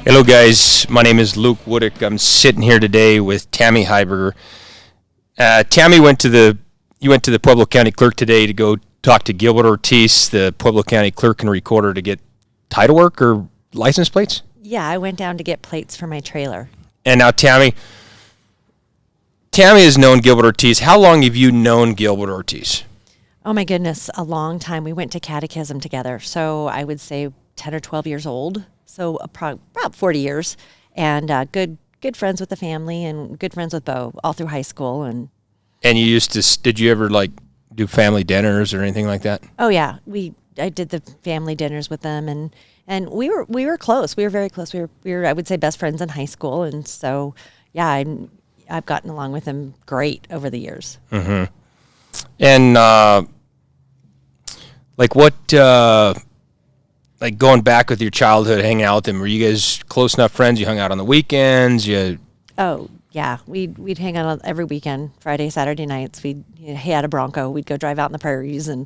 Hello, guys. My name is Luke Wodiuk. I'm sitting here today with Tammy Highberger. Tammy went to the Pueblo County Clerk today to go talk to Gilbert Ortiz, the Pueblo County Clerk and Recorder, to get title work or license plates. Yeah, I went down to get plates for my trailer. And now Tammy has known Gilbert Ortiz. How long have you known Gilbert Ortiz? Oh my goodness, a long time. We went to catechism together, so I would say 10 or 12 years old. So about 40 years, and good friends with the family, and good friends with Bo all through high school. And you did you ever do family dinners or anything like that? Oh yeah, I did the family dinners with them, and we were close. We were very close. We were I would say best friends in high school, and so yeah, I've gotten along with them great over the years. Mm-hmm. And going back with your childhood, hanging out with them, were you guys close enough friends? You hung out on the weekends? Oh, yeah. We'd hang out every weekend, Friday, Saturday nights. He had a Bronco. We'd go drive out in the prairies, and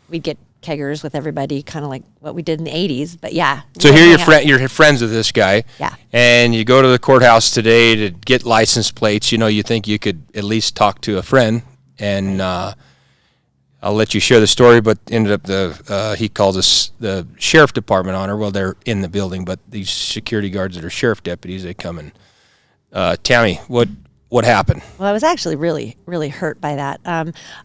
we'd get keggers with everybody, kind of like what we did in the 80s. But, yeah. So here you're friends with this guy. Yeah. And you go to the courthouse today to get license plates. You think you could at least talk to a friend, and I'll let you share the story, but ended up he calls us the sheriff department on her. Well, they're in the building, but these security guards that are sheriff deputies, they come and Tammy, what happened? Well, I was actually really, really hurt by that.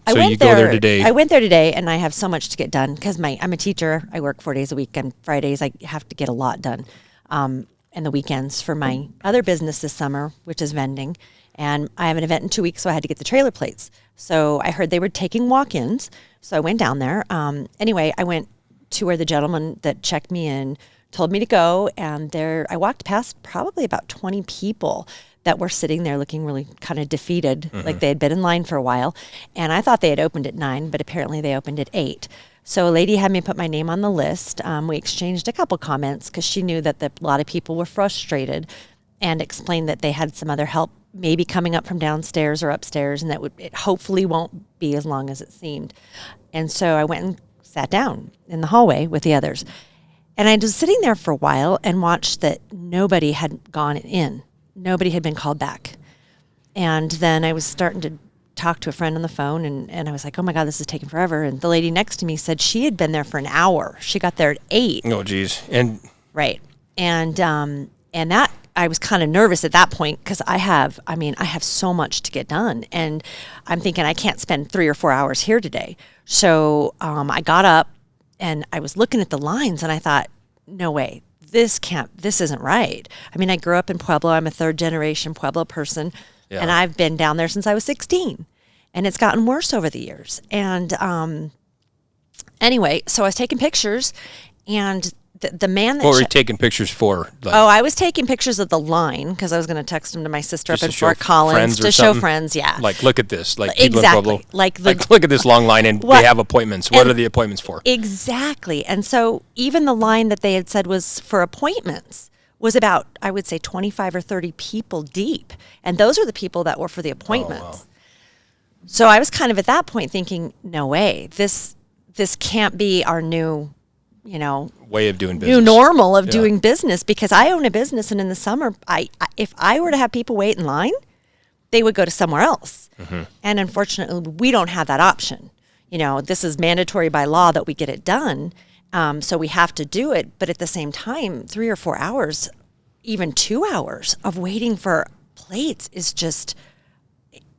Go there today. I went there today, and I have so much to get done because I'm a teacher. I work 4 days a week, and Fridays I have to get a lot done, and the weekends for my other business this summer, which is vending. And I have an event in 2 weeks, so I had to get the trailer plates. So I heard they were taking walk-ins, so I went down there. Anyway, I went to where the gentleman that checked me in told me to go, and there I walked past probably about 20 people that were sitting there looking really kind of defeated, like they had been in line for a while. And I thought they had opened at 9, but apparently they opened at 8. So a lady had me put my name on the list. We exchanged a couple comments because she knew that a lot of people were frustrated, and explained that they had some other help maybe coming up from downstairs or upstairs, and that it hopefully won't be as long as it seemed. And so I went and sat down in the hallway with the others. And I was sitting there for a while and watched that nobody had gone in. Nobody had been called back. And then I was starting to talk to a friend on the phone, and I was like, oh my God, this is taking forever. And the lady next to me said she had been there for an hour. She got there at 8. Oh, geez. And right. And that, I was kind of nervous at that point because I have so much to get done, and I'm thinking I can't spend 3 or 4 hours here today. So I got up and I was looking at the lines, and I thought, no way, this isn't right. I mean, I grew up in Pueblo. I'm a 3rd generation Pueblo person, and I've been down there since I was 16, and it's gotten worse over the years. And anyway, so I was taking pictures, and the man that... What were you taking pictures for? I was taking pictures of the line because I was going to text them to my sister up in Fort Collins to show friends, yeah. Look at this. Exactly. People in Pueblo. Look at this long line, and they have appointments. What are the appointments for? Exactly. And so even the line that they had said was for appointments was about, I would say, 25 or 30 people deep. And those are the people that were for the appointments. Oh, wow. So I was kind of at that point thinking, no way, this can't be our new... way of doing business. New normal of doing business, because I own a business, and in the summer, if I were to have people wait in line, they would go to somewhere else. Mm-hmm. And unfortunately, we don't have that option. This is mandatory by law that we get it done, so we have to do it. But at the same time, 3 or 4 hours, even 2 hours of waiting for plates is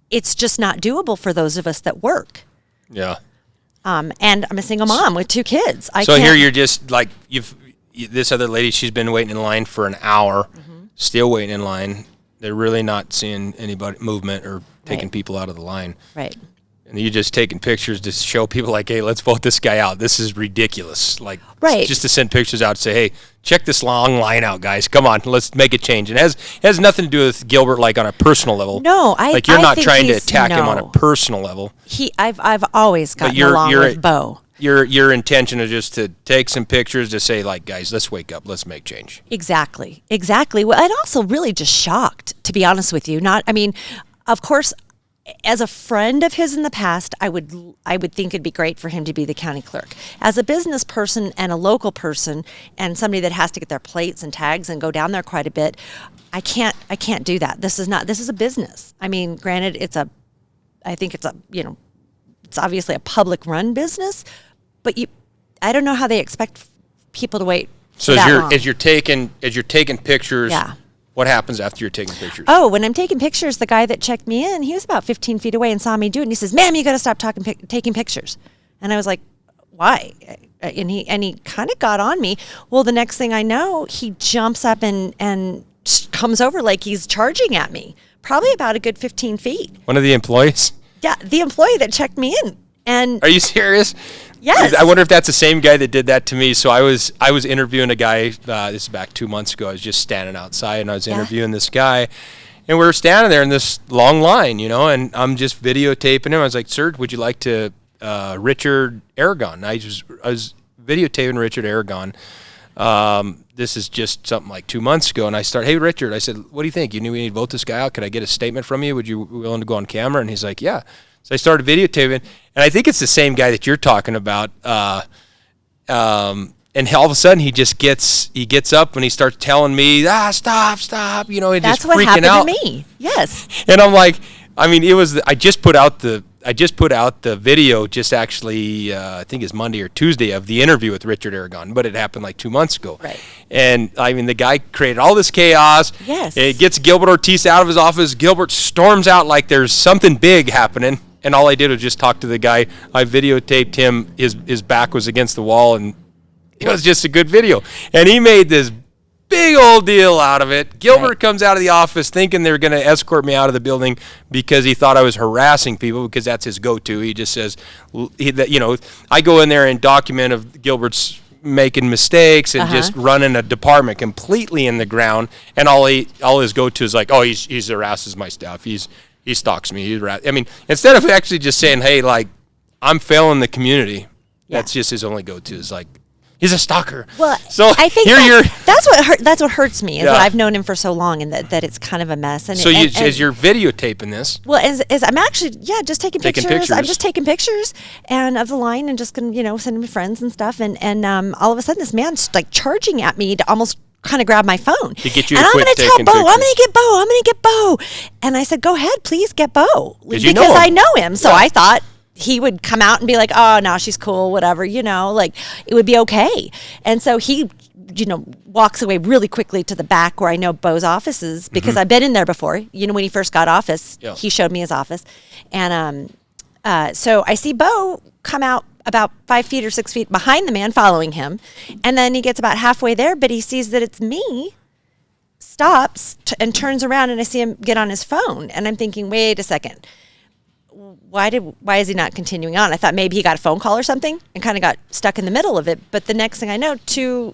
it's just not doable for those of us that work. Yeah. And I'm a single mom with 2 kids. Here you're just like this other lady. She's been waiting in line for an hour, still waiting in line. They're really not seeing anybody movement or taking people out of the line. Right. And you're just taking pictures to show people hey, let's vote this guy out. This is ridiculous. Just to send pictures out and say, hey, check this long line out, guys. Come on, let's make a change. And it has nothing to do with Gilbert on a personal level. No, you're not trying to attack him on a personal level. I've always gotten along with Bo. Your intention is just to take some pictures to say, guys, let's wake up, let's make change. Exactly. Well, I'm also really just shocked, to be honest with you. Of course, as a friend of his in the past, I would think it'd be great for him to be the county clerk. As a business person and a local person and somebody that has to get their plates and tags and go down there quite a bit, I can't do that. This is a business. I mean, granted, it's obviously a public run business, but I don't know how they expect people to wait. So as you're taking pictures, yeah. What happens after you're taking pictures? Oh, when I'm taking pictures, the guy that checked me in, he was about 15 feet away and saw me do it, and he says, "Ma'am, you got to stop taking pictures." And I was like, "Why?" And he kind of got on me. Well, the next thing I know, he jumps up and comes over like he's charging at me, probably about a good 15 feet. One of the employees? Yeah, the employee that checked me in. And are you serious? Yes. I wonder if that's the same guy that did that to me. So I was interviewing a guy, this is back 2 months ago. I was just standing outside and I was interviewing this guy. And we were standing there in this long line, and I'm just videotaping him. I was like, "Sir, would you like to Richard Aragon?" I was videotaping Richard Aragon. This is just something like 2 months ago. And I started, "Hey, Richard," I said, "What do you think? You knew we need to vote this guy out. Could I get a statement from you? Would you be willing to go on camera?" And he's like, "Yeah." So I started videotaping, and I think it's the same guy that you're talking about. And all of a sudden, he gets up and he starts telling me, "Stop!" And that's just what freaking happened out. to me. Yes. And I'm like, I just put out the video just actually, I think it's Monday or Tuesday of the interview with Richard Aragon, but it happened like 2 months ago. Right. And the guy created all this chaos. Yes. It gets Gilbert Ortiz out of his office. Gilbert storms out like there's something big happening. And all I did was just talk to the guy. I videotaped him. His back was against the wall, and it was just a good video. And he made this big old deal out of it. Gilbert comes out of the office thinking they're going to escort me out of the building because he thought I was harassing people, because that's his go-to. He just says, I go in there and document of Gilbert's making mistakes and just running a department completely in the ground. And all his go-to is like, "Oh, he harasses my staff. He stalks me." Instead of actually just saying, "Hey, like, I'm failing the community," that's just his only go-to, is like, he's a stalker. Well, so I think that's what hurts me, is that I've known him for so long, and that it's kind of a mess. And so as you're videotaping this, well, as I'm actually just taking pictures. I'm just taking pictures and of the line, and just gonna send them to friends and stuff. And all of a sudden, this man's like charging at me to almost kind of grab my phone. To get you and to I'm quit going to tell taking Bo, pictures. I'm going to get Bo. And I said, "Go ahead, please get Bo." Because know him. I know him. So I thought he would come out and be like, "Oh, no, she's cool, whatever," like it would be okay. And so he, walks away really quickly to the back where I know Bo's office is, because I've been in there before. When he first got office, he showed me his office. And so I see Bo come out about 5 feet or 6 feet behind the man following him. And then he gets about halfway there, but he sees that it's me, stops and turns around, and I see him get on his phone. And I'm thinking, wait a second. Why is he not continuing on? I thought maybe he got a phone call or something and kind of got stuck in the middle of it. But the next thing I know, 2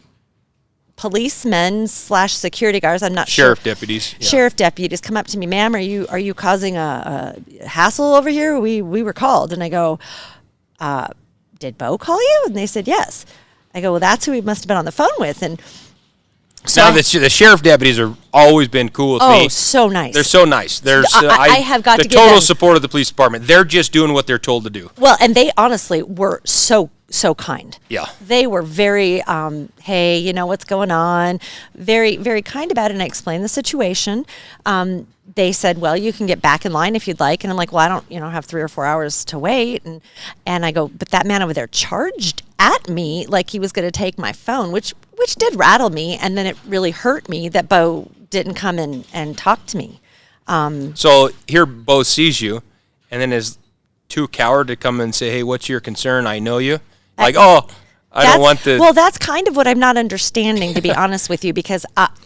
policemen / security guards, I'm not sheriff sure. deputies. Yeah. Sheriff deputies come up to me, "Ma'am, are you causing a hassle over here? We were called." And I go, "Did Bo call you?" And they said, "Yes." I go, "Well, that's who he must have been on the phone with." And so now the sheriff deputies have always been cool with me. Oh, so nice. They're so nice. I have got to give the total them support of the police department. They're just doing what they're told to do. Well, and they honestly were so kind. Yeah. They were very, "Hey, what's going on?" Very, very kind about it. And I explained the situation. They said, "Well, you can get back in line if you'd like." And I'm like, "Well, I don't, have 3 or 4 hours to wait." And I go, "But that man over there charged at me like he was going to take my phone," which did rattle me. And then it really hurt me that Bo didn't come in and talk to me. So here Bo sees you, and then is too coward to come and say, "Hey, what's your concern? I know you." Like, I don't want the... Well, that's kind of what I'm not understanding, to be honest with you, because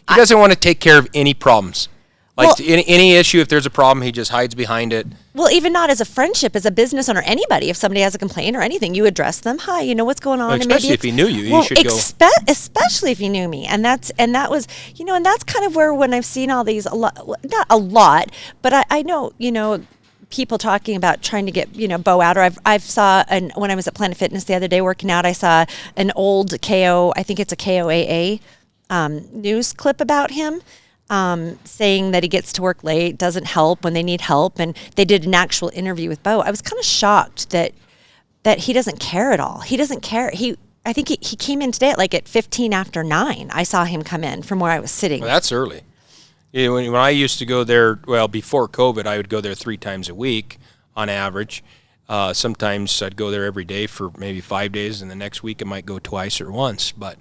he doesn't want to take care of any problems. Like, Well- any issue, if there's a problem, he just hides behind it. Well, even not as a friendship, as a business owner, anybody, if somebody has a complaint or anything, you address them. "Hi, what's going on?" Well, And especially maybe if he knew you, you should go. Especially if he knew me, and that was, and that's kind of where, when I've seen all these, not a lot, but I know, people talking about trying to get Bo out. Or I've saw, and when I was at Planet Fitness the other day working out, I saw an old KO, I think it's a KOAA news clip about him. saying that he gets to work late, doesn't help when they need help. And they did an actual interview with Bo. I was kind of shocked that he doesn't care at all. He doesn't care. I think he came in today at 15 after 9. I saw him come in from where I was sitting. Well, that's early. Yeah, when I used to go there, well, before COVID, I would go there 3 times a week on average. Sometimes I'd go there every day for maybe 5 days, and the next week I might go twice or once. But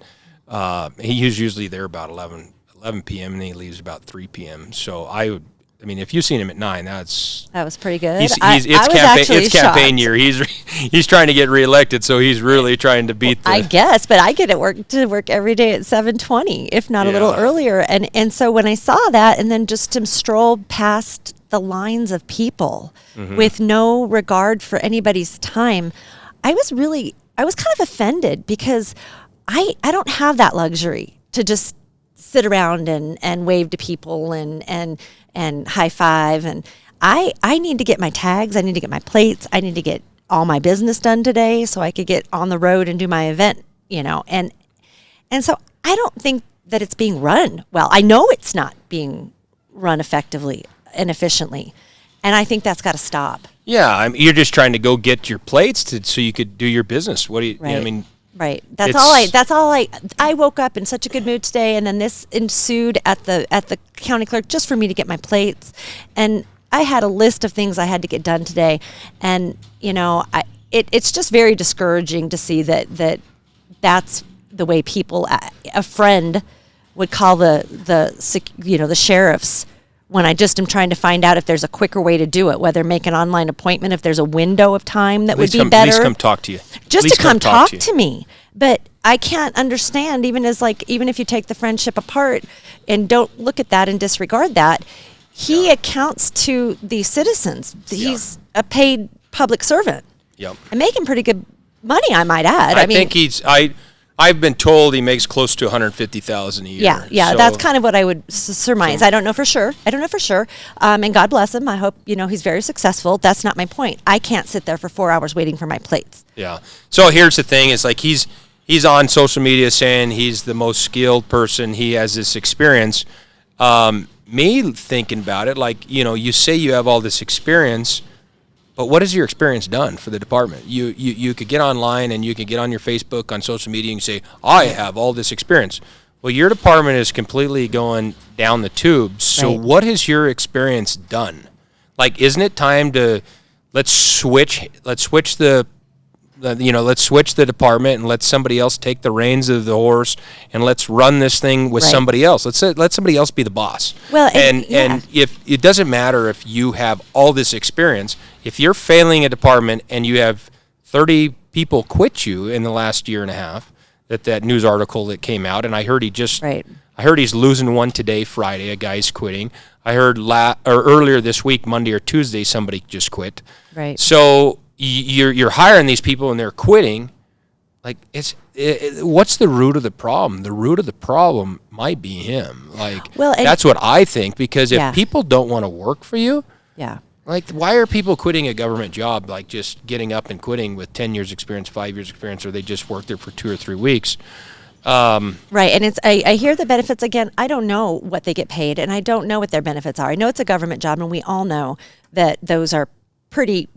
he's usually there about 11 p.m. and he leaves about 3 p.m. So I mean, if you've seen him at 9, that was pretty good. It's campaign year. He's trying to get reelected, so he's really trying to beat the. I guess, but I get to work every day at 7:20, if not a little earlier. And so when I saw that, and then just him stroll past the lines of people with no regard for anybody's time, I was kind of offended because I don't have that luxury to just sit around and wave to people and high five. And I need to get my tags. I need to get my plates. I need to get all my business done today so I could get on the road and do my event, and so I don't think that it's being run well. I know it's not being run effectively and efficiently. And I think that's got to stop. Yeah. You're just trying to go get your plates so you could do your business. What do you, right. I mean, right. I woke up in such a good mood today, and then this ensued at the county clerk just for me to get my plates. And I had a list of things I had to get done today. And, it's just very discouraging to see that's the way people, a friend would call the sheriffs when I just am trying to find out if there's a quicker way to do it, whether make an online appointment, if there's a window of time that would be better. At least come talk to you. Just to come talk to me. But I can't understand, even if you take the friendship apart and don't look at that and disregard that, he accounts to the citizens. He's a paid public servant. Yep. And making pretty good money, I might add. I think I've been told he makes close to $150,000 a year. Yeah, so. That's kind of what I would surmise. I don't know for sure. And God bless him. I hope he's very successful. That's not my point. I can't sit there for 4 hours waiting for my plates. Yeah. So here's the thing: is he's on social media saying he's the most skilled person. He has this experience. Me thinking about it, you say you have all this experience. But what has your experience done for the department? You could get online and you could get on your Facebook, on social media, and say, I have all this experience. Well, your department is completely going down the tubes. So what has your experience done? Isn't it time to let's switch the department and let somebody else take the reins of the horse, and let's run this thing with somebody else. Let somebody else be the boss. Well, and if it doesn't matter if you have all this experience, if you're failing a department and you have 30 people quit you in the last year and a half, that news article that came out, and I heard I heard he's losing one today, Friday. A guy's quitting. I heard earlier this week, Monday or Tuesday, somebody just quit. Right. So you're hiring these people and they're quitting. What's the root of the problem? The root of the problem might be him. That's what I think, because if people don't want to work for you, why are people quitting a government job, just getting up and quitting with 10 years experience, 5 years experience, or they just worked there for 2 or 3 weeks? Right, and I hear the benefits again. I don't know what they get paid, and I don't know what their benefits are. I know it's a government job, and we all know that those are pretty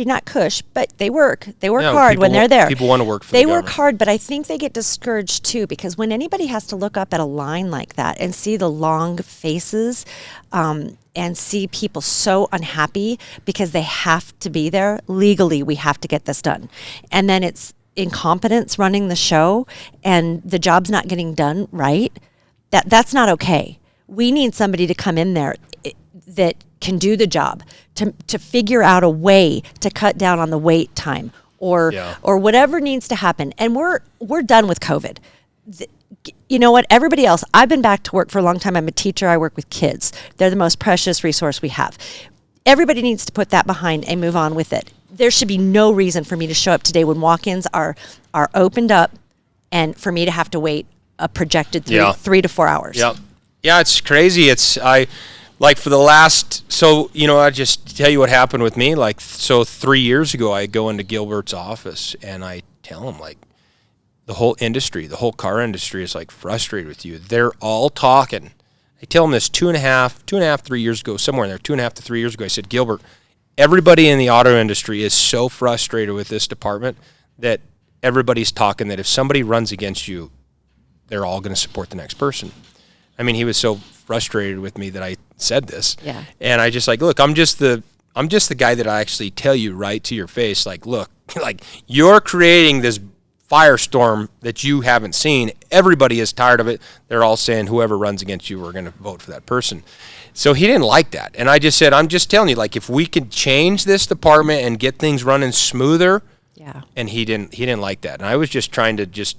not cush, but they work hard when they're there. People want to work for the government. They work hard, but I think they get discouraged too, because when anybody has to look up at a line like that and see the long faces and see people so unhappy because they have to be there, legally we have to get this done. And then it's incompetence running the show and the job's not getting done right, that's not okay. We need somebody to come in there that can do the job, to figure out a way to cut down on the wait time or whatever needs to happen. And we're done with COVID. You know what? Everybody else, I've been back to work for a long time. I'm a teacher. I work with kids. They're the most precious resource we have. Everybody needs to put that behind and move on with it. There should be no reason for me to show up today when walk-ins are opened up and for me to have to wait a projected 3 to 4 hours. Yeah, it's crazy. For the last, I just tell you what happened with me. 3 years ago, I go into Gilbert's office and I tell him, the whole industry, the whole car industry is frustrated with you. They're all talking I tell him this 2.5, 3 years ago, somewhere in there, 2.5 to 3 years ago. I said, Gilbert, everybody in the auto industry is so frustrated with this department that everybody's talking that if somebody runs against you, they're all going to support the next person. I mean, he was so frustrated with me that I said this. Yeah. And I just like, look, I'm just the guy that I actually tell you right to your face, like, look, like you're creating this firestorm that you haven't seen. Everybody is tired of it. They're all saying whoever runs against you, we're going to vote for that person. So he didn't like that. And I just said, I'm just telling you, like, if we can change this department and get things running smoother. Yeah. And he didn't like that. And I was just trying to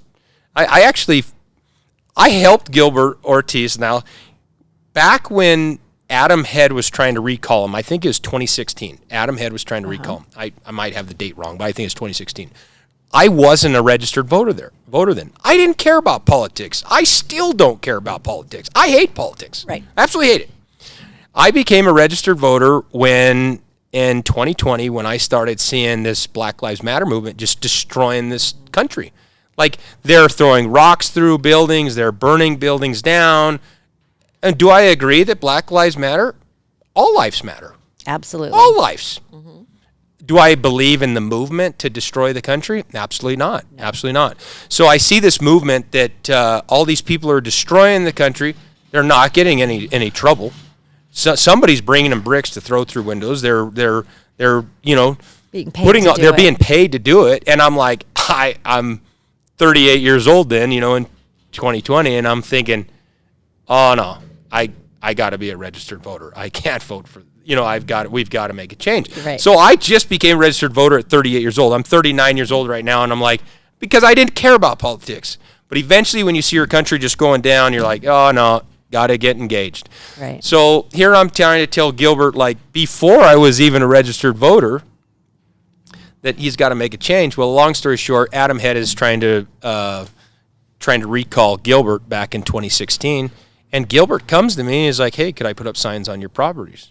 I helped Gilbert Ortiz. Now, back when Adam Head was trying to recall him, I think it was 2016. Adam Head was trying to recall him. I might have the date wrong, but I think it's 2016. I wasn't a registered voter then. I didn't care about politics. I still don't care about politics. I hate politics. Right. Absolutely hate it. I became a registered voter when in 2020 when I started seeing this Black Lives Matter movement just destroying this country. Like, they're throwing rocks through buildings, they're burning buildings down. And do I agree that Black Lives Matter? All lives matter. Absolutely. All lives. Mm-hmm. Do I believe in the movement to destroy the country? Absolutely not. No. Absolutely not. So I see this movement that all these people are destroying the country. They're not getting any trouble. So somebody's bringing them bricks to throw through windows. They're being paid being paid to do it. And I'm like, I'm 38 years old then, in 2020, and I'm thinking, oh no, I got to be a registered voter. I can't vote for, we've got to make a change. Right. So I just became a registered voter at 38 years old. I'm 39 years old right now, and I'm like, because I didn't care about politics. But eventually when you see your country just going down, you're like, oh no, got to get engaged. Right. So here I'm trying to tell Gilbert, like, before I was even a registered voter, that he's got to make a change. Well, long story short, Adam Head is trying to recall Gilbert back in 2016, and Gilbert comes to me and is like, hey, could I put up signs on your properties?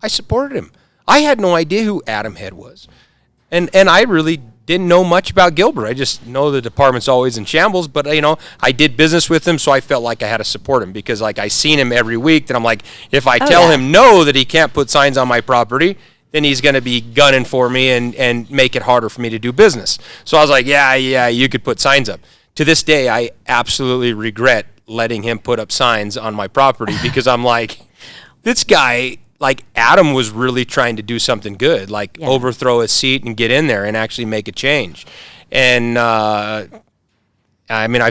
I supported him. I had no idea who Adam Head was, and I really didn't know much about Gilbert. I just know the department's always in shambles, but I did business with him, so I felt like I had to support him because, like, I seen him every week. That I'm like, if I tell him no, that he can't put signs on my property, then he's going to be gunning for me and make it harder for me to do business. So I was like, yeah, you could put signs up. To this day, I absolutely regret letting him put up signs on my property because I'm like, this guy, like, Adam was really trying to do something good, like overthrow a seat and get in there and actually make a change. And, I've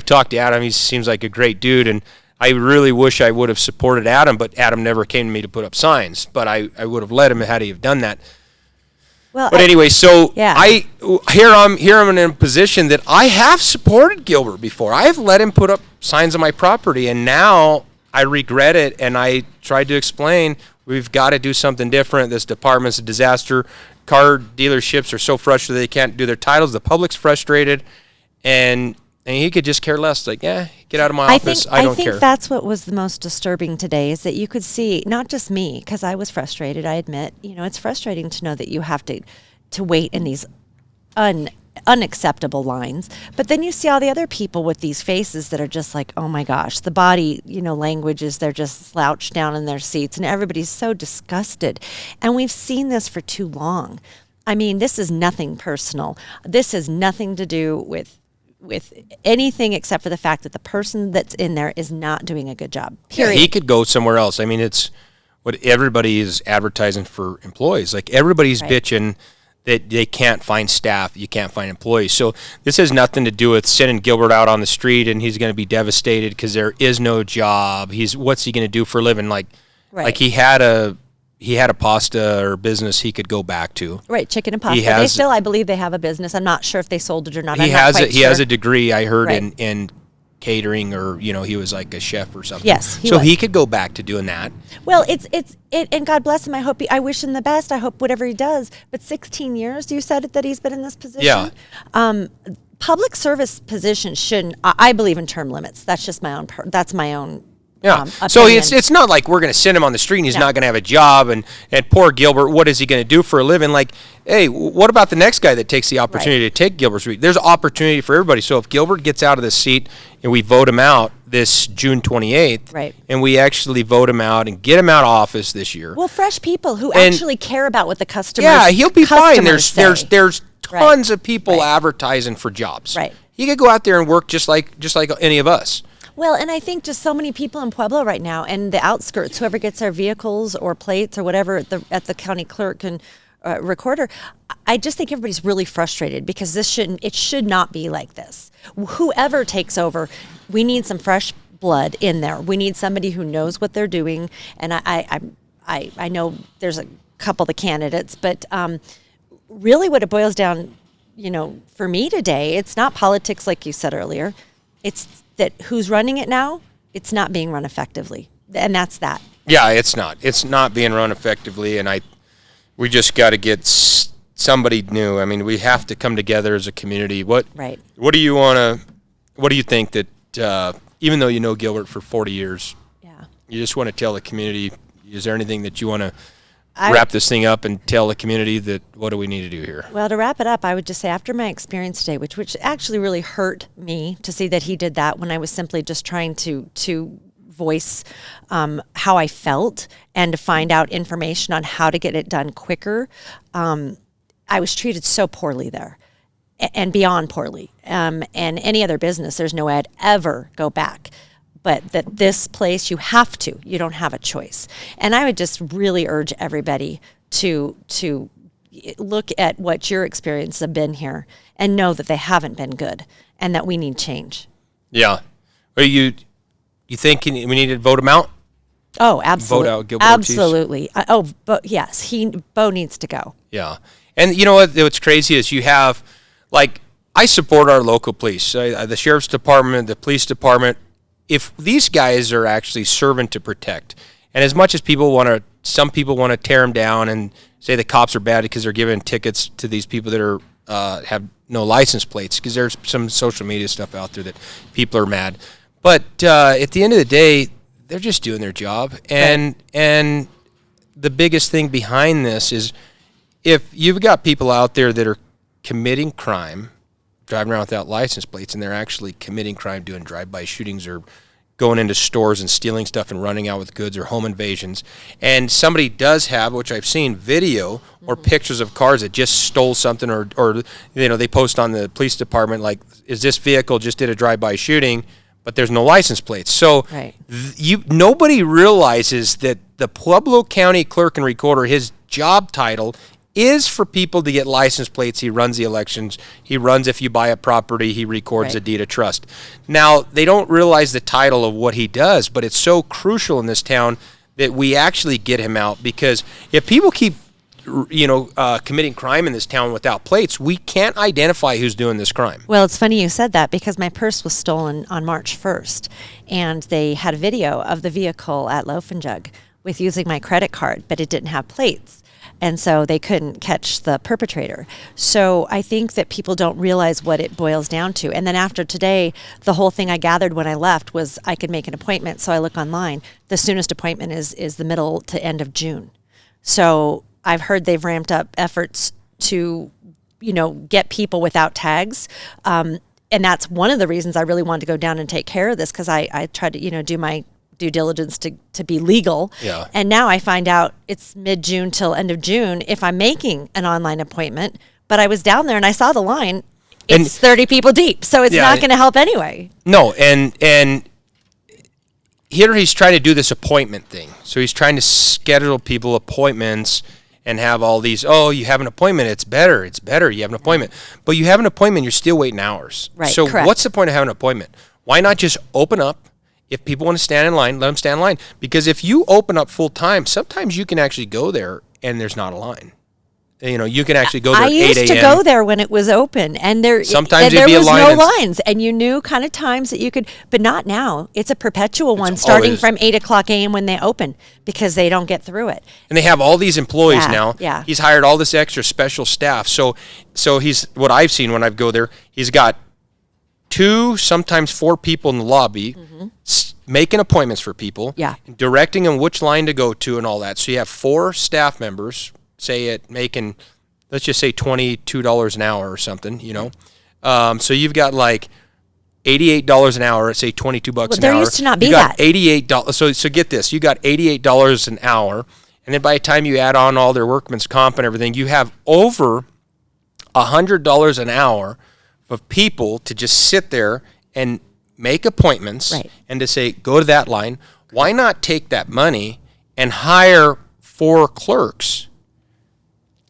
talked to Adam. He seems like a great dude, and I really wish I would have supported Adam, but Adam never came to me to put up signs. But I would have let him had he have done that. Well, but anyway, so here I'm in a position that I have supported Gilbert before. I have let him put up signs on my property, and now I regret it. And I tried to explain we've got to do something different. This department's a disaster. Car dealerships are so frustrated they can't do their titles. The public's frustrated, and he could just care less. Like, get out of my office. I don't care. I think that's what was the most disturbing today is that you could see, not just me, because I was frustrated, I admit. It's frustrating to know that you have to wait in these unacceptable lines. But then you see all the other people with these faces that are just like, oh my gosh, the body, languages, they're just slouched down in their seats, and everybody's so disgusted. And we've seen this for too long. I mean, this is nothing personal. This has nothing to do with anything except for the fact that the person that's in there is not doing a good job. Period. Yeah, he could go somewhere else. I mean, it's what everybody is advertising for employees. Like, everybody's bitching that they can't find staff, you can't find employees. So this has nothing to do with sending Gilbert out on the street and he's going to be devastated because there is no job. What's he going to do for a living? Like he had a pasta or business he could go back to. Right, chicken and pasta. I believe they have a business. I'm not sure if they sold it or not. He has a degree, I heard, in catering, or he was like a chef or something. Yes, he could go back to doing that. Well, and God bless him. I wish him the best. I hope whatever he does. But 16 years, you said that he's been in this position. Yeah. Public service positions shouldn't. I believe in term limits. That's just my own. That's my own Yeah. So it's not like we're going to send him on the street and he's not going to have a job. And poor Gilbert, what is he going to do for a living? Like, hey, what about the next guy that takes the opportunity to take Gilbert's seat? There's opportunity for everybody. So if Gilbert gets out of the seat and we vote him out this June 28th, and we actually vote him out and get him out of office this year. Well, fresh people who actually care about what the customers he'll be fine. There's tons of people advertising for jobs. Right. He could go out there and work just like any of us. Well, and I think just so many people in Pueblo right now, and the outskirts, whoever gets their vehicles or plates or whatever at the county clerk and recorder, I just think everybody's really frustrated because it should not be like this. Whoever takes over, we need some fresh blood in there. We need somebody who knows what they're doing. And I know there's a couple of the candidates, but really what it boils down, for me today, it's not politics like you said earlier. It's that who's running it now, it's not being run effectively. And that's that. Yeah, it's not. It's not being run effectively, and we just got to get somebody new. I mean, we have to come together as a community. What do you think that, even though you know Gilbert for 40 years, you just want to tell the community, is there anything that you want to wrap this thing up and tell the community that what do we need to do here? Well, to wrap it up, I would just say after my experience today, which actually really hurt me to see that he did that when I was simply just trying to voice how I felt and to find out information on how to get it done quicker. I was treated so poorly there and beyond poorly. And any other business, there's no way I'd ever go back. But that this place, you don't have a choice. And I would just really urge everybody to look at what your experiences have been here and know that they haven't been good and that we need change. Yeah. Are you think we need to vote him out? Oh, absolutely. Vote out Gilbert Ortiz? Absolutely. But yes, Bo needs to go. Yeah. And you know what's crazy is you have, I support our local police, the sheriff's department, the police department. If these guys are actually serving to protect, and as much as some people want to tear them down and say the cops are bad because they're giving tickets to these people that are have no license plates, because there's some social media stuff out there that people are mad. But at the end of the day, they're just doing their job. And the biggest thing behind this is if you've got people out there that are committing crime, driving around without license plates, and they're actually committing crime, doing drive-by shootings or going into stores and stealing stuff and running out with goods or home invasions, and somebody does have, which I've seen, video or pictures of cars that just stole something or they post on the police department, like, is this vehicle just did a drive-by shooting, but there's no license plates. So nobody realizes that the Pueblo County Clerk and Recorder, his job title is for people to get license plates. He runs the elections. He runs if you buy a property. He records a deed of trust. Now, they don't realize the title of what he does, but it's so crucial in this town that we actually get him out, because if people keep committing crime in this town without plates, we can't identify who's doing this crime. Well, it's funny you said that, because my purse was stolen on March 1st, and they had a video of the vehicle at Loaf and Jug with using my credit card, but it didn't have plates. And so they couldn't catch the perpetrator. So I think that people don't realize what it boils down to. And then after today, the whole thing I gathered when I left was I could make an appointment. So I look online. The soonest appointment is the middle to end of June. So I've heard they've ramped up efforts to, get people without tags. And that's one of the reasons I really wanted to go down and take care of this, because I tried to, do my due diligence to be legal. Yeah. And now I find out it's mid-June till end of June if I'm making an online appointment. But I was down there and I saw the line. It's 30 people deep, so it's not going to help anyway. No, and here he's trying to do this appointment thing. So he's trying to schedule people appointments and have all these, you have an appointment, it's better, you have an appointment. But you have an appointment, you're still waiting hours. Right, so correct. What's the point of having an appointment? Why not just open up? If people want to stand in line, let them stand in line. Because if you open up full time, sometimes you can actually go there and there's not a line. You can actually go there at 8 a.m. I used to go there when it was open, and there was no lines, and you knew kind of times that you could, but not now. It's a perpetual one, starting from 8 o'clock a.m. when they open, because they don't get through it. And they have all these employees now. Yeah. He's hired all this extra special staff. So he's, what I've seen when I go there, he's got 2, sometimes 4 people in the lobby making appointments for people, directing them which line to go to and all that. So you have 4 staff members, say at making, let's just say $22 an hour or something, you know. So you've got like $88 an hour, say $22 an hour. There used to not be you got that. $88. So get this, you got $88 an hour, and then by the time you add on all their workman's comp and everything, you have over $100 an hour of people to just sit there and make appointments and to say, go to that line. Why not take that money and hire 4 clerks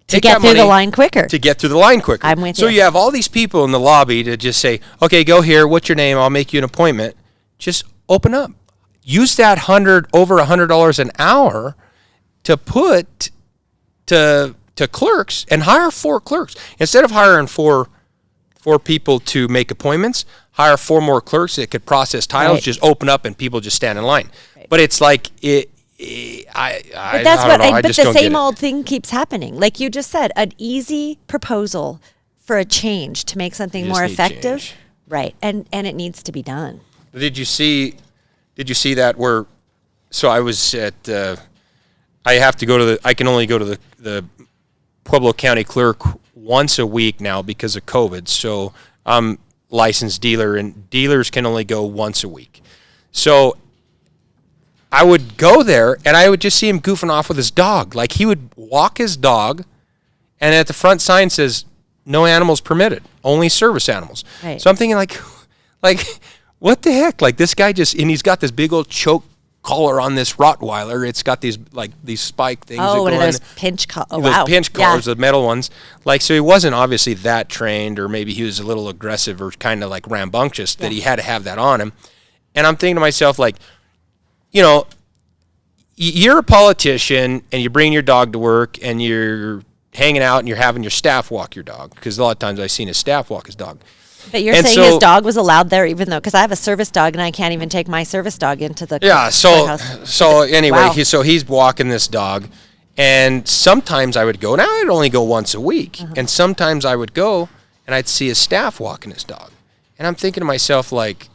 to get through the line quicker? To get through the line quicker. I'm with you. So you have all these people in the lobby to just say, okay, go here. What's your name? I'll make you an appointment. Just open up. Use that over $100 an hour to put to clerks and hire 4 clerks. Instead of hiring four people to make appointments, hire 4 more clerks that could process titles, just open up and people just stand in line. But it's like But the same old thing keeps happening. Like you just said, an easy proposal for a change to make something more effective. Change. Right. And it needs to be done. Did you see that where, so I was at, I have to go to I can only go to the Pueblo County clerk once a week now because of COVID. So I'm licensed dealer, and dealers can only go once a week. So I would go there, and I would just see him goofing off with his dog. Like, he would walk his dog, and at the front sign says, no animals permitted, only service animals. Right. So I'm thinking, like, what the heck? Like, this guy and he's got this big old choke collar on this Rottweiler. It's got these spike things. Oh, one of those pinch collars. Oh, wow. Those pinch collars, the metal ones. Like, so he wasn't obviously that trained, or maybe he was a little aggressive or kind of like rambunctious that he had to have that on him. And I'm thinking to myself, like, you know, you're a politician and you bring your dog to work and you're hanging out and you're having your staff walk your dog, because a lot of times I've seen his staff walk his dog. But you're saying his dog was allowed there, even though, because I have a service dog and I can't even take my service dog into the courthouse. So anyway, he's walking this dog, and sometimes I would go. Now I'd only go once a week, and sometimes I would go and I'd see his staff walking his dog, and I'm thinking to myself, like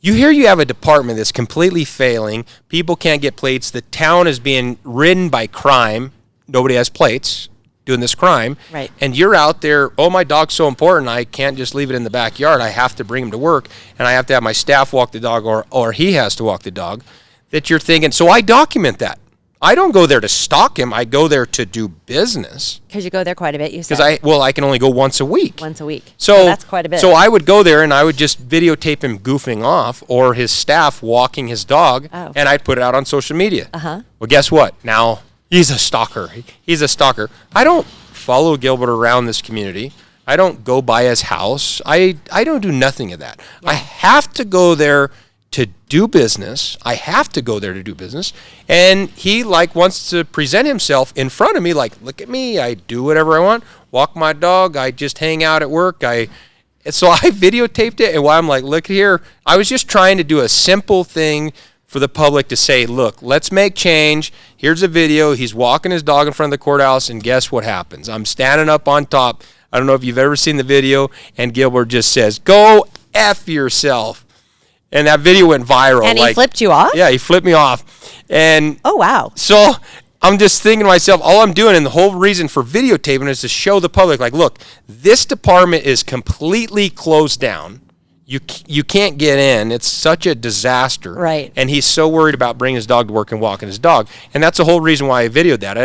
you have a department that's completely failing. People can't get plates. The town is being ridden by crime. Nobody has plates. Doing this crime, right? And you're out there, oh, my dog's so important, I can't just leave it in the backyard. I have to bring him to work, and I have to have my staff walk the dog, or he has to walk the dog. That you're thinking, so I document that. I don't go there to stalk him. I go there to do business. Because you go there quite a bit, you said. Because I can only go once a week. Once a week. So that's quite a bit. So I would go there, and I would just videotape him goofing off, or his staff walking his dog, and I'd put it out on social media. Well, guess what? Now he's a stalker. He's a stalker. I don't follow Gilbert around this community. I don't go by his house. I don't do nothing of that. Yeah. I have to go there to do business. And he wants to present himself in front of me, like, look at me. I do whatever I want. Walk my dog. I just hang out at work. So I videotaped it, and while I'm like, look here, I was just trying to do a simple thing for the public to say, look, let's make change. Here's a video. He's walking his dog in front of the courthouse, and guess what happens? I'm standing up on top. I don't know if you've ever seen the video, and Gilbert just says, go F yourself. And that video went viral. And he flipped you off? Yeah, he flipped me off. And oh, wow. So I'm just thinking to myself, all I'm doing, and the whole reason for videotaping is to show the public, like, look, this department is completely closed down. You can't get in. It's such a disaster. Right. And he's so worried about bringing his dog to work and walking his dog. And that's the whole reason why I videoed that.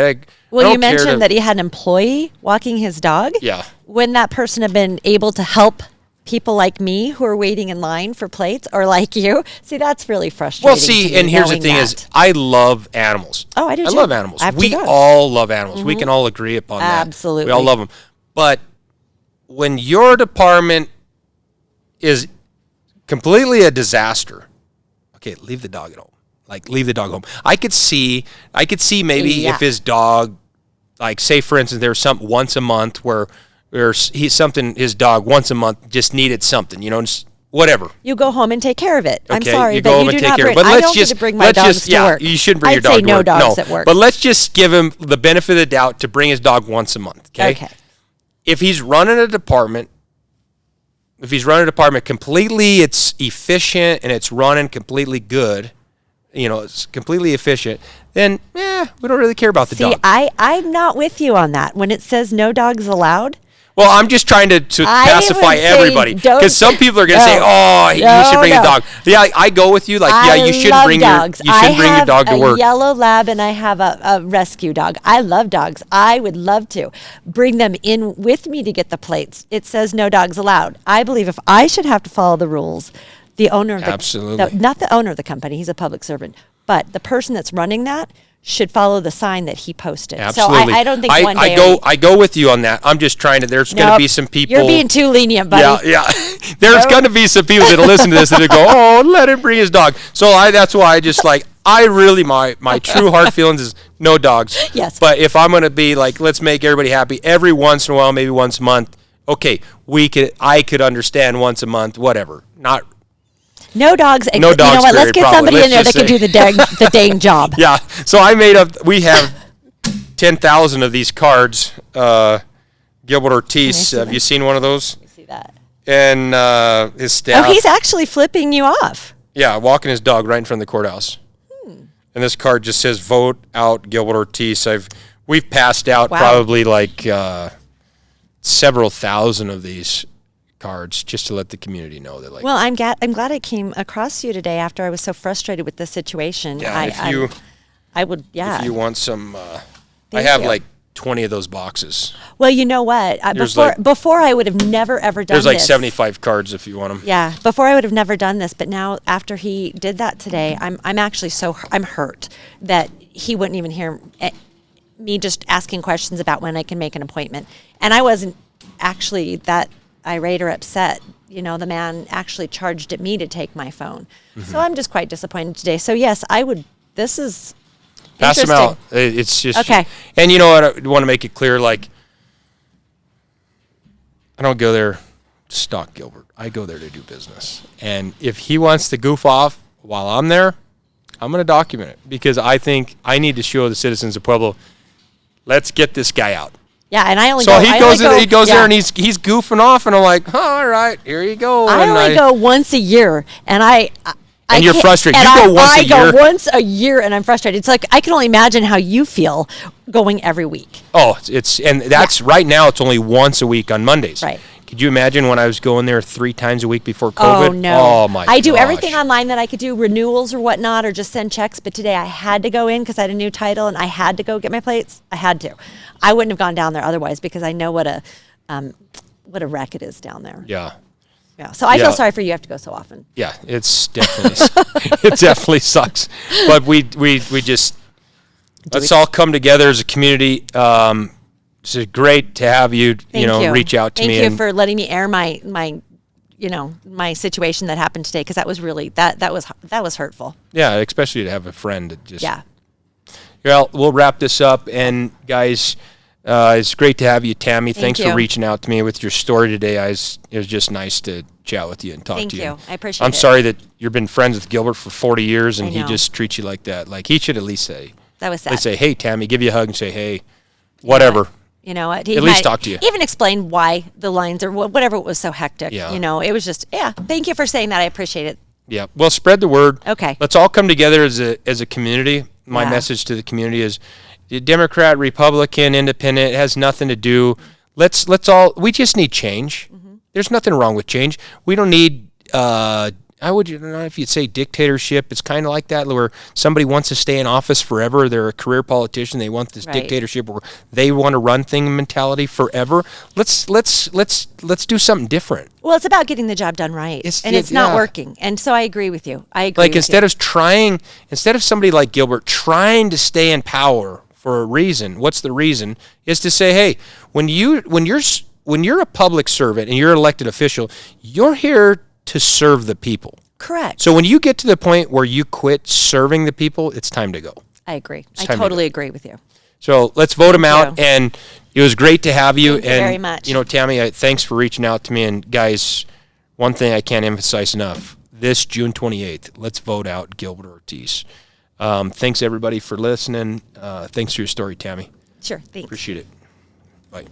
Well, you mentioned that he had an employee walking his dog. Yeah. Wouldn't that person have been able to help people like me who are waiting in line for plates, or like you? See, that's really frustrating. Well, see, and here's the thing is, I love animals. Oh, I do too. I love animals. We all love animals. We can all agree upon that. Absolutely. We all love them. But when your department is completely a disaster, okay, leave the dog at home. Like, leave the dog home. I could see maybe if his dog, like, say for instance, there's something once a month where his dog once a month just needed something, just whatever. You go home and take care of it. Okay, I'm sorry, you go home and take care of it. But I don't get to bring my dogs to work. You shouldn't bring your dog to work. I'd say no dogs at work. But let's just give him the benefit of the doubt to bring his dog once a month. Okay. Okay. If he's running a department if he's running a department completely, it's efficient and it's running completely good, it's completely efficient, then, we don't really care about the dog. See, I'm not with you on that. When it says no dogs allowed. Well, I'm just trying to pacify everybody, because some people are going to say, "Oh, you should bring a dog." Yeah, I go with you. Like, you shouldn't bring dogs. your dog to work. I have a yellow lab and I have a rescue dog. I love dogs. I would love to bring them in with me to get the plates. It says no dogs allowed. I believe if I should have to follow the rules, the owner of not the owner of the company, he's a public servant, but the person that's running that should follow the sign that he posted. Absolutely. So I don't think I go with you on that. I'm just trying to. There's going to be some people. You're being too lenient, buddy. Yeah. There's going to be some people that'll listen to this and go, "Oh, let him bring his dog." So that's why I just I really my true heart feelings is no dogs. Yes. But if I'm going to be like, let's make everybody happy every once in a while, maybe once a month. Okay, I could understand once a month, whatever. Not. No dogs. No dogs. You know what? Let's get somebody in there that can do the dang job. Yeah. So we have 10,000 of these cards. Gilbert Ortiz. Have you seen one of those? Let me see that. And his staff. Oh, he's actually flipping you off. Yeah, walking his dog right in front of the courthouse. And this card just says, "Vote out Gilbert Ortiz." We've passed out probably several thousand of these cards just to let the community know that. Well, I'm glad it came across you today after I was so frustrated with this situation. Yeah, I would. Yeah. If you want some, I have 20 of those boxes. Well, you know what? Before I would have never ever done this. There's 75 cards if you want them. Yeah, before I would have never done this, but now after he did that today, I'm actually I'm hurt that he wouldn't even hear me just asking questions about when I can make an appointment, and I wasn't actually that irate or upset. The man actually charged at me to take my phone. Mm-hmm. So I'm just quite disappointed today. So yes, I would. This is. Pass them out. It's just okay. And you know what? I want to make it clear. I don't go there to stalk Gilbert. I go there to do business. And if he wants to goof off while I'm there, I'm going to document it, because I think I need to show the citizens of Pueblo, let's get this guy out. Yeah, and I only so he goes there and he's goofing off, and I'm like, all right, here you go. I only go once a year, and and you're frustrated. You go once a year. I go once a year, and I'm frustrated. It's like I can only imagine how you feel going every week. Oh, that's right now. It's only once a week on Mondays. Right. Could you imagine when I was going there 3 times a week before COVID? Oh no! Oh my! I do everything online that I could do, renewals or whatnot, or just send checks. But today I had to go in because I had a new title, and I had to go get my plates. I had to. I wouldn't have gone down there otherwise, because I know what a wreck it is down there. Yeah. Yeah, so I feel sorry for you have to go so often. Yeah, it's definitely it definitely sucks. But we just let's all come together as a community. It's great to have you reach out to me. Thank you for letting me air my my situation that happened today, because that was really that was hurtful. Yeah, especially to have a friend that just. Yeah. Well, we'll wrap this up, and guys. It's great to have you, Tammy. Thanks for reaching out to me with your story today. It was just nice to chat with you and talk to you. Thank you. I appreciate it. I'm sorry that you've been friends with Gilbert for 40 years and he just treats you like that. Like, he should at least say. That was sad. They say, "Hey, Tammy," give you a hug and say, "Hey, whatever." You know what? At least talk to you. Even explain why the lines or whatever was so hectic. Yeah. It was just, thank you for saying that. I appreciate it. Yeah. Well, spread the word. Okay. Let's all come together as a community. My message to the community is, Democrat, Republican, Independent, it has nothing to do. We just need change. Mm-hmm. There's nothing wrong with change. We don't need, I don't know if you'd say dictatorship. It's kind of like that, where somebody wants to stay in office forever. They're a career politician. They want this dictatorship where they want to run thing mentality forever. Let's do something different. Well, it's about getting the job done right, it's not working. And so I agree with you. Instead of somebody like Gilbert trying to stay in power for a reason, what's the reason? Is to say, hey, when you're a public servant and you're an elected official, you're here to serve the people. Correct. So when you get to the point where you quit serving the people, it's time to go. I agree. I totally agree with you. So let's vote him out. And it was great to have you. Thank you very much. Tammy, thanks for reaching out to me. And guys, one thing I can't emphasize enough, this June 28th, let's vote out Gilbert Ortiz. Thanks everybody for listening. Thanks for your story, Tammy. Sure. Thanks. Appreciate it. Bye.